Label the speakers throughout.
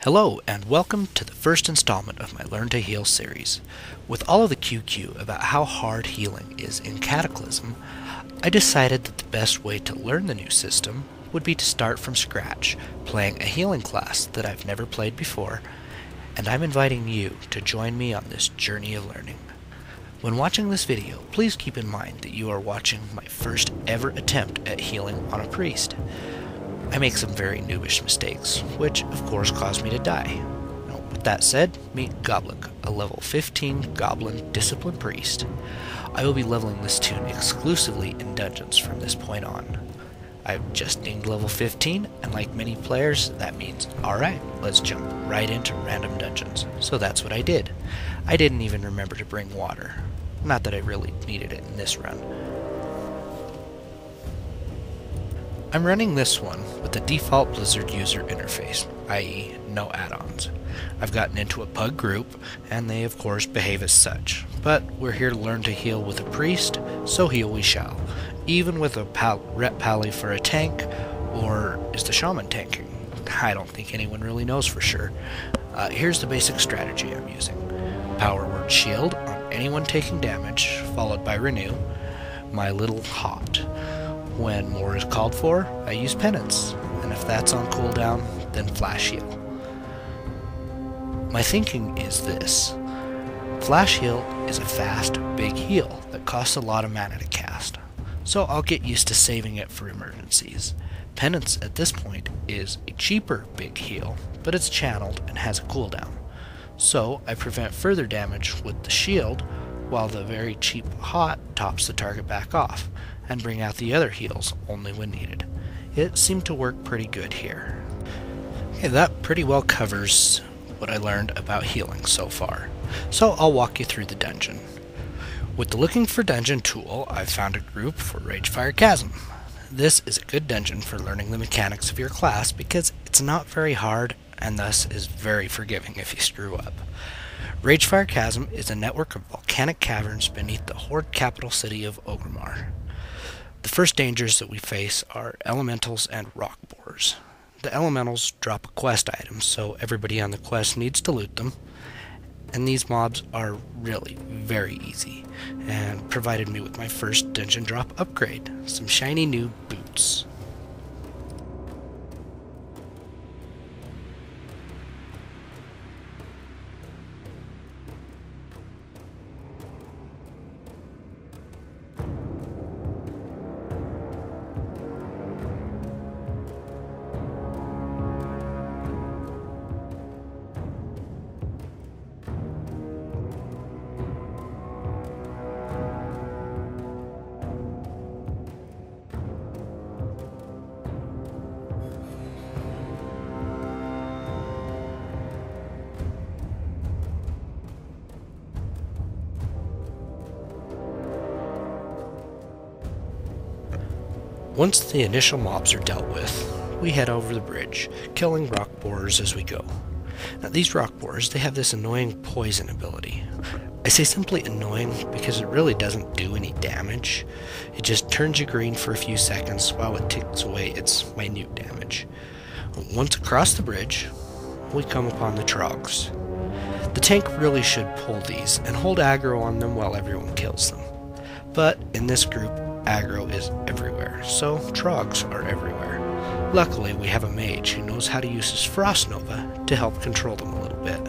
Speaker 1: Hello, and welcome to the first installment of my Learn to Heal series. With all of the QQ about how hard healing is in Cataclysm, I decided that the best way to learn the new system would be to start from scratch, playing a healing class that I've never played before, and I'm inviting you to join me on this journey of learning. When watching this video, please keep in mind that you are watching my first ever attempt at healing on a priest. I make some very noobish mistakes, which of course caused me to die. Now, with that said, meet Goblin, a level 15 Goblin Discipline Priest. I will be leveling this tune exclusively in dungeons from this point on. I've just named level 15, and like many players, that means, alright, let's jump right into random dungeons. So that's what I did. I didn't even remember to bring water. Not that I really needed it in this run. I'm running this one with the default Blizzard user interface, i.e. no add-ons. I've gotten into a pug group, and they of course behave as such, but we're here to learn to heal with a priest, so heal we shall, even with a rep pally for a tank, or is the shaman tanking? I don't think anyone really knows for sure. Here's the basic strategy I'm using. Power word shield on anyone taking damage, followed by renew, my little hot. When more is called for, I use penance, and if that's on cooldown, then flash heal. My thinking is this. Flash heal is a fast, big heal that costs a lot of mana to cast, so I'll get used to saving it for emergencies. Penance at this point is a cheaper big heal, but it's channeled and has a cooldown, so I prevent further damage with the shield, while the very cheap hot tops the target back off, and bring out the other heals only when needed. It seemed to work pretty good here. Okay, that pretty well covers what I learned about healing so far, so I'll walk you through the dungeon. With the Looking for Dungeon tool, I've found a group for Ragefirechasm. This is a good dungeon for learning the mechanics of your class because it's not very hard and thus is very forgiving if you screw up. Ragefirechasm is a network of volcanic caverns beneath the horde capital city of Orgrimmar. The first dangers that we face are elementals and rock boars. The elementals drop a quest item, so everybody on the quest needs to loot them, and these mobs are really very easy, and provided me with my first dungeon drop upgrade, some shiny new boots. Once the initial mobs are dealt with, we head over the bridge, killing rock boars as we go. Now these rock boars, they have this annoying poison ability. I say simply annoying because it really doesn't do any damage. It just turns you green for a few seconds while it takes away its minute damage. Once across the bridge, we come upon the trogs. The tank really should pull these and hold aggro on them while everyone kills them. But in this group, aggro is everywhere, so trogs are everywhere. Luckily, we have a mage who knows how to use his Frost Nova to help control them a little bit.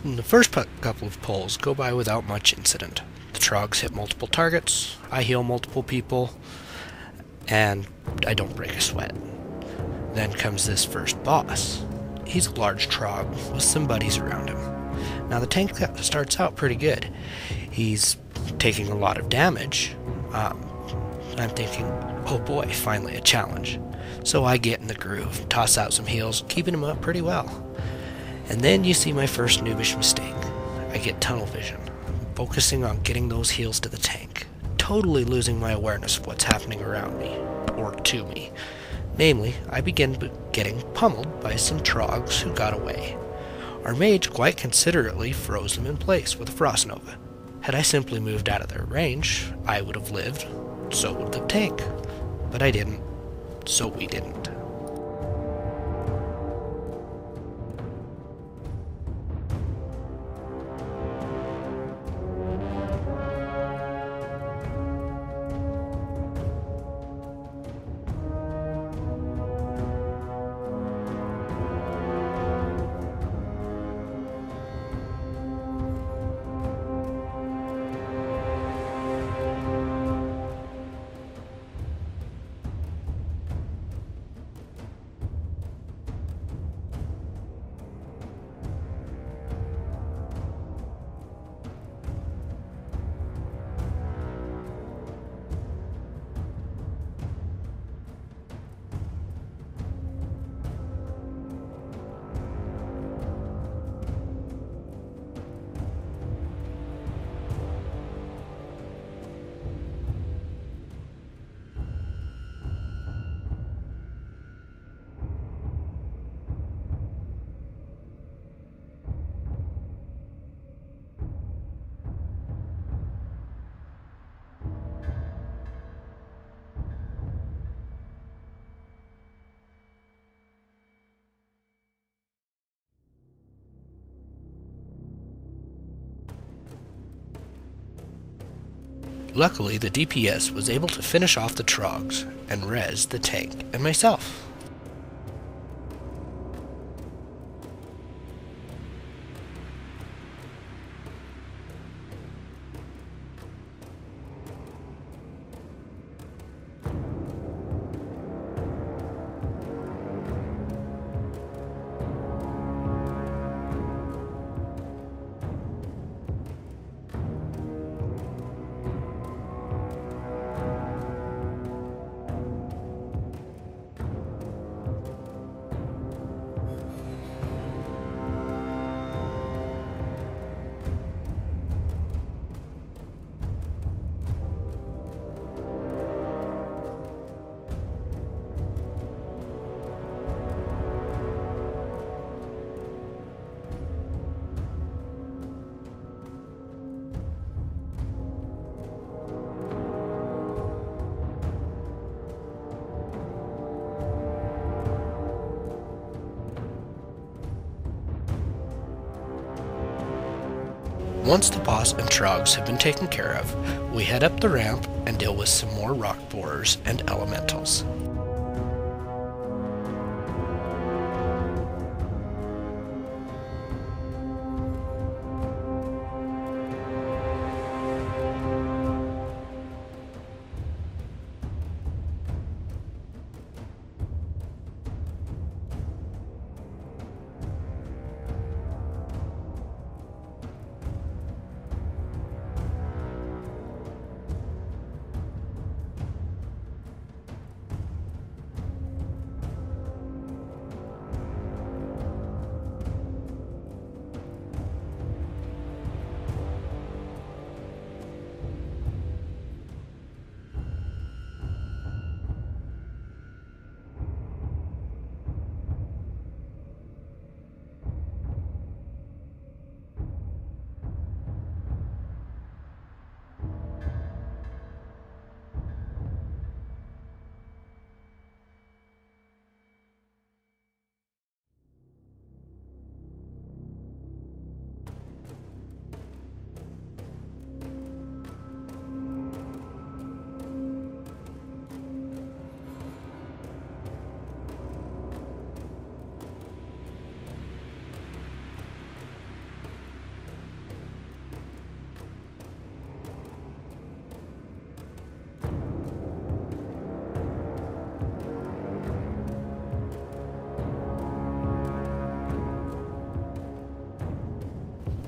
Speaker 1: The first couple of pulls go by without much incident. The trogs hit multiple targets, I heal multiple people, and I don't break a sweat. Then comes this first boss. He's a large trog with some buddies around him. Now the tank starts out pretty good. He's taking a lot of damage. I'm thinking, oh boy, finally a challenge. So I get in the groove, toss out some heals, keeping him up pretty well. And then you see my first noobish mistake. I get tunnel vision, focusing on getting those heals to the tank, totally losing my awareness of what's happening around me, or to me. Namely, I begin getting pummeled by some trogs who got away. Our mage quite considerately froze them in place with a frost nova. Had I simply moved out of their range, I would have lived, so would the tank. But I didn't, so we didn't. Luckily, the DPS was able to finish off the trogs and res the tank and myself. Once the boss and trogs have been taken care of, we head up the ramp and deal with some more rock borers and elementals.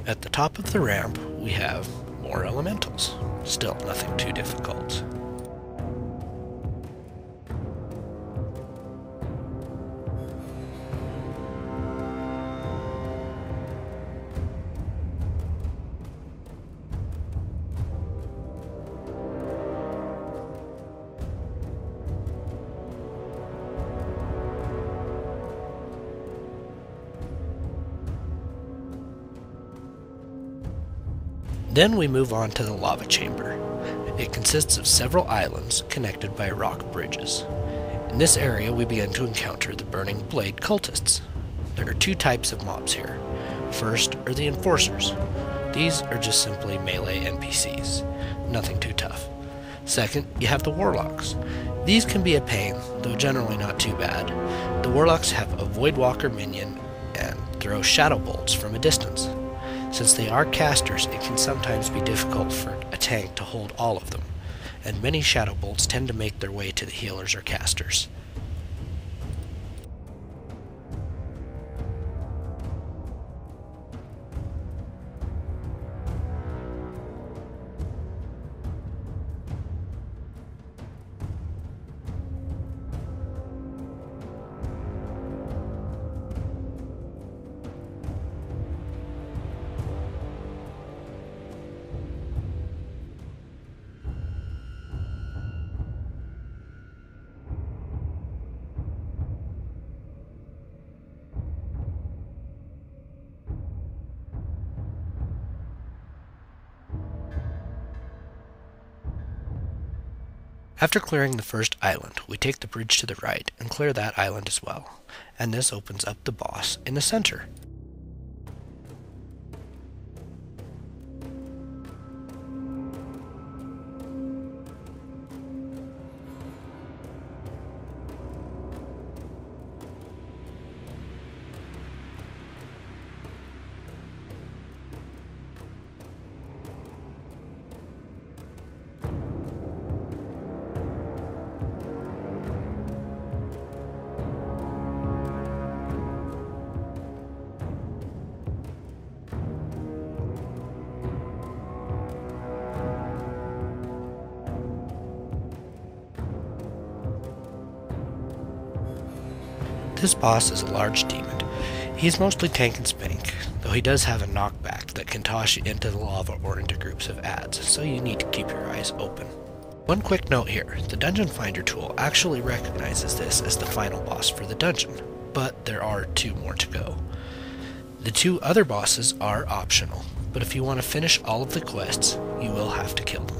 Speaker 1: At the top of the ramp, we have more elementals. Still nothing too difficult. Then we move on to the lava chamber. It consists of several islands connected by rock bridges. In this area we begin to encounter the Burning Blade cultists. There are two types of mobs here. First are the enforcers. These are just simply melee NPCs, nothing too tough. Second, you have the warlocks. These can be a pain, though generally not too bad. The warlocks have a Voidwalker minion and throw shadow bolts from a distance. Since they are casters, it can sometimes be difficult for a tank to hold all of them, and many shadow bolts tend to make their way to the healers or casters. After clearing the first island, we take the bridge to the right and clear that island as well, and this opens up the boss in the center. This boss is a large demon. He's mostly tank and spank, though he does have a knockback that can toss you into the lava or into groups of adds, so you need to keep your eyes open. One quick note here, the Dungeon Finder tool actually recognizes this as the final boss for the dungeon, but there are two more to go. The two other bosses are optional, but if you want to finish all of the quests, you will have to kill them.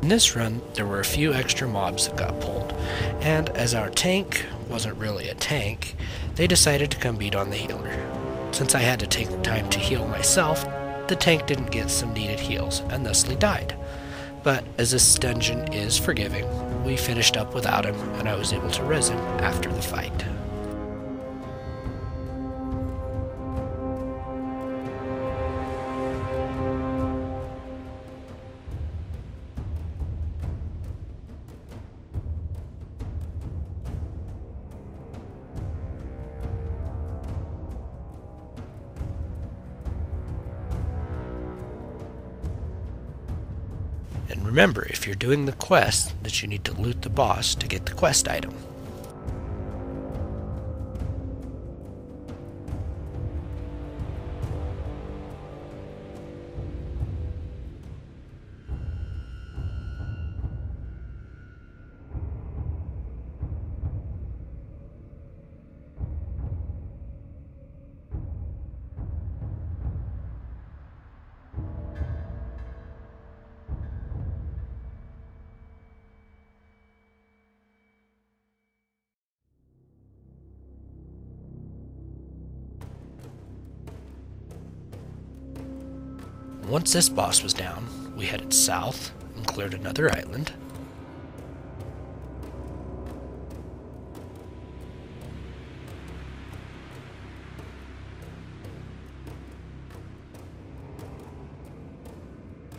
Speaker 1: In this run, there were a few extra mobs that got pulled, and as our tank wasn't really a tank, they decided to come beat on the healer. Since I had to take the time to heal myself, the tank didn't get some needed heals, and thusly died. But as this dungeon is forgiving, we finished up without him, and I was able to res him after the fight. And remember, if you're doing the quest, that you need to loot the boss to get the quest item. Once this boss was down, we headed south and cleared another island.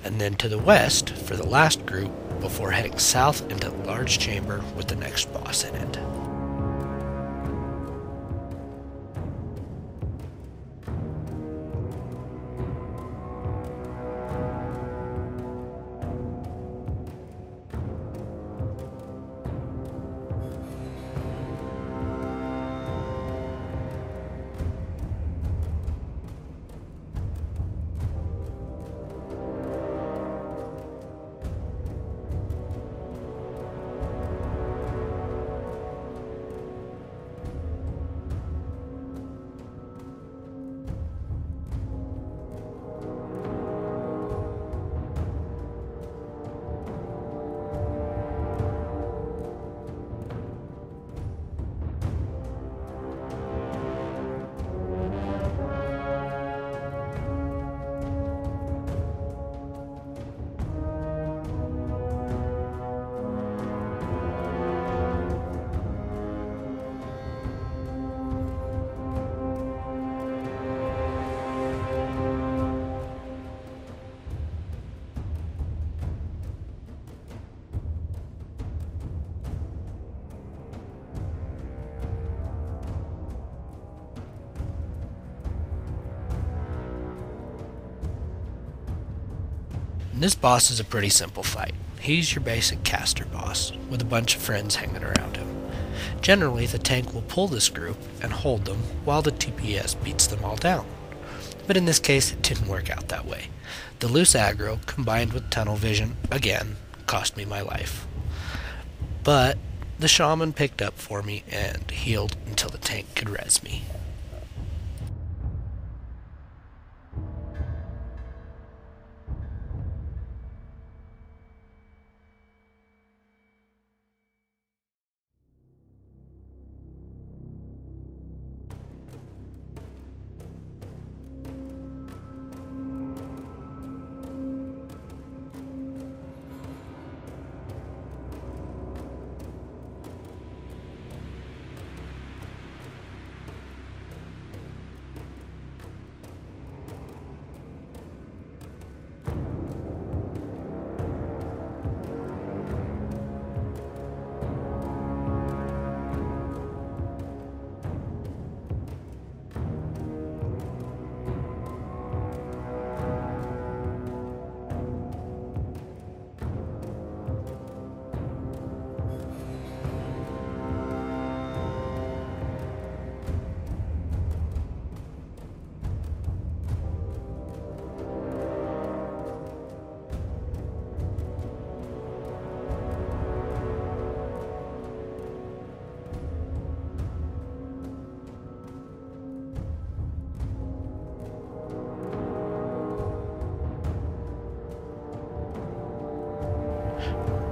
Speaker 1: And then to the west for the last group before heading south into the large chamber with the next boss in it. And this boss is a pretty simple fight. He's your basic caster boss, with a bunch of friends hanging around him. Generally, the tank will pull this group and hold them while the TPS beats them all down. But in this case, it didn't work out that way. The loose aggro, combined with tunnel vision, again, cost me my life. But the shaman picked up for me and healed until the tank could res me.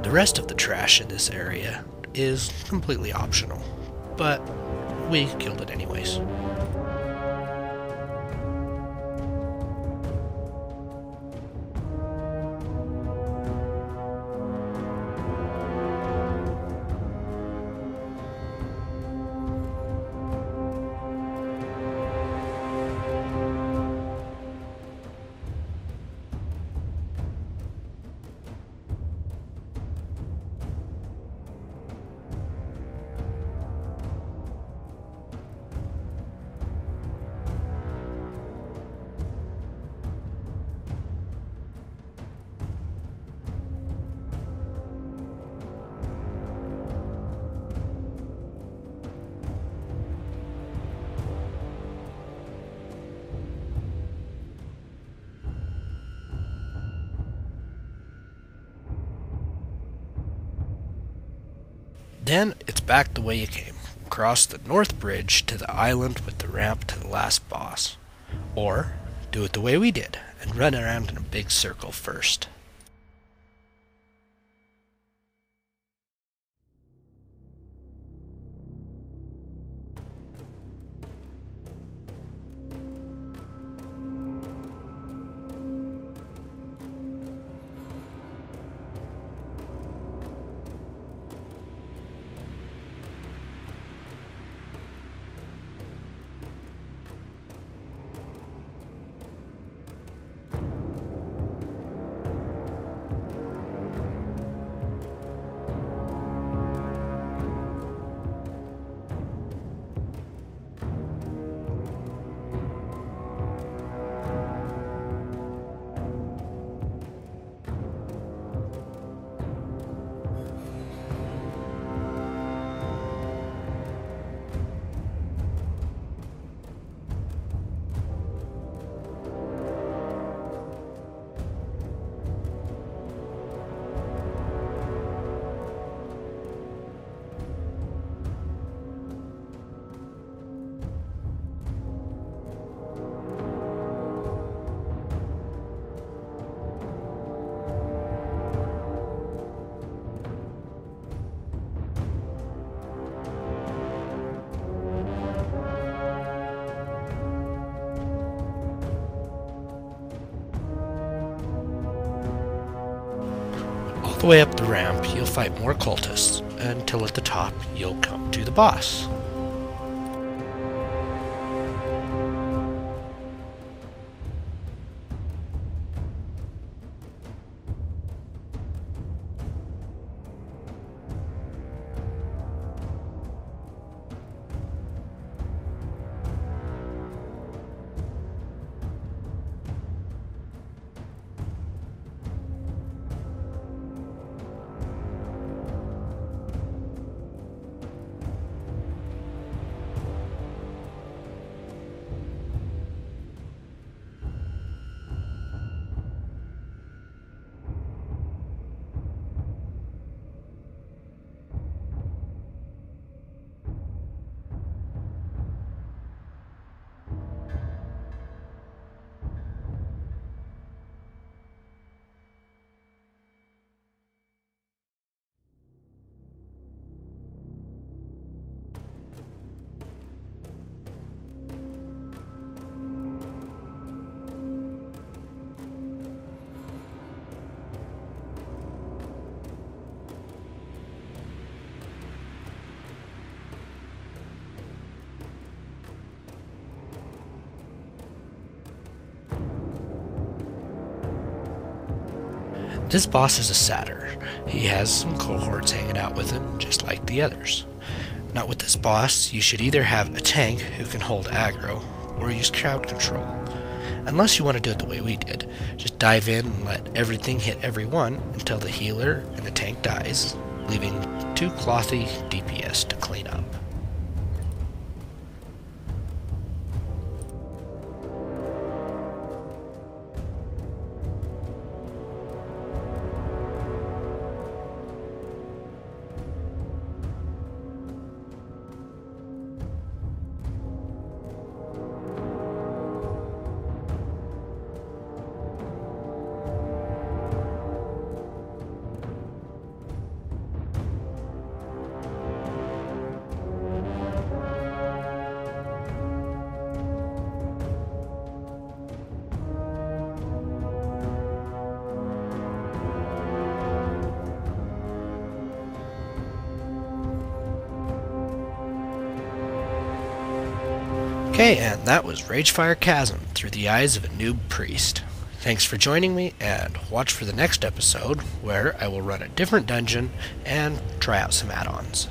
Speaker 1: The rest of the trash in this area is completely optional, but we killed it anyways. Then it's back the way you came, across the north bridge to the island with the ramp to the last boss. Or do it the way we did and run around in a big circle first. All the way up the ramp, you'll fight more cultists, until at the top, you'll come to the boss. This boss is a satyr. He has some cohorts hanging out with him, just like the others. Now with this boss, you should either have a tank who can hold aggro, or use crowd control. Unless you want to do it the way we did. Just dive in and let everything hit everyone until the healer and the tank dies, leaving 2 clothy DPS to clean up. Okay, and that was Ragefirechasm through the eyes of a noob priest. Thanks for joining me, and watch for the next episode where I will run a different dungeon and try out some add-ons.